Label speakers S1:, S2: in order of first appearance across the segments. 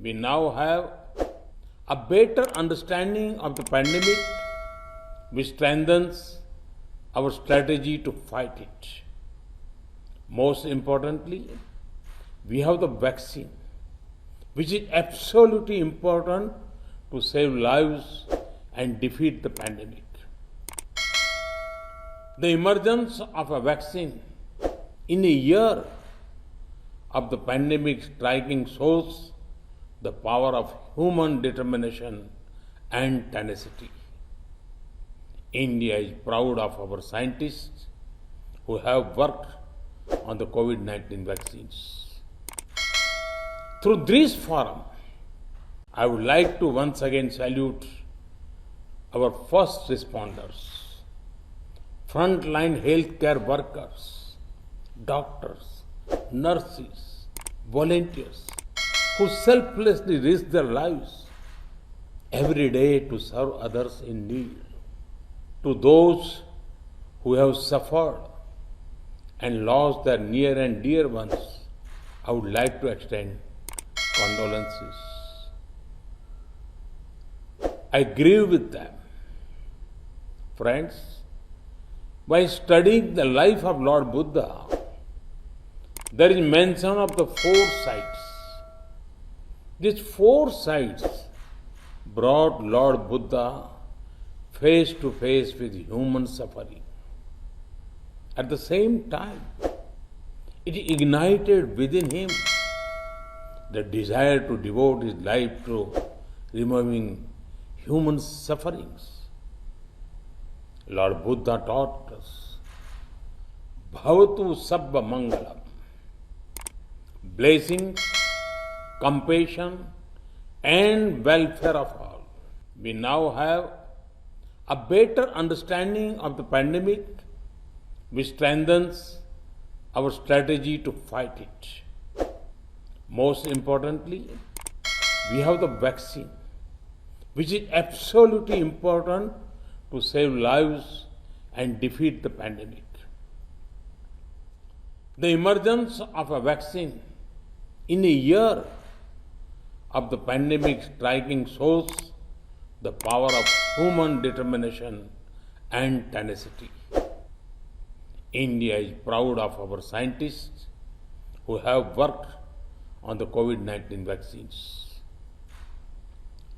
S1: We now have a better understanding of the pandemic, which strengthens our strategy to fight it. Most importantly, we have the vaccine, which is absolutely important to save lives and defeat the pandemic. The emergence of a vaccine in a year of the pandemic striking shows the power of human determination and tenacity. India is proud of our scientists who have worked on the COVID-19 vaccines. Through this forum, I would like to once again salute our first responders, frontline healthcare workers, doctors, nurses, volunteers, who selflessly risk their lives every day to serve others in need. To those who have suffered and lost their near and dear ones, I would like to extend condolences. I grieve with them. Friends, by studying the life of Lord Buddha, there is mention of the four sights. These four sights brought Lord Buddha face to face with human suffering. At the same time, it ignited within him the desire to devote his life to removing human sufferings. Lord Buddha taught us, Bhavatu Sabba Mangalam, blessings, compassion, and welfare of all. We now have a better understanding of the pandemic, which strengthens our strategy to fight it. Most importantly, we have the vaccine, which is absolutely important to save lives and defeat the pandemic. The emergence of a vaccine in a year of the pandemic striking shows the power of human determination and tenacity. India is proud of our scientists who have worked on the COVID-19 vaccines.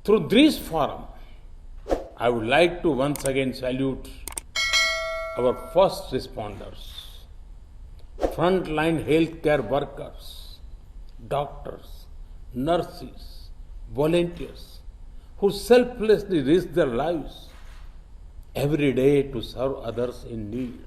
S1: Through this forum, I would like to once again salute our first responders, frontline healthcare workers, doctors, nurses, volunteers, who selflessly risk their lives every day to serve others in need.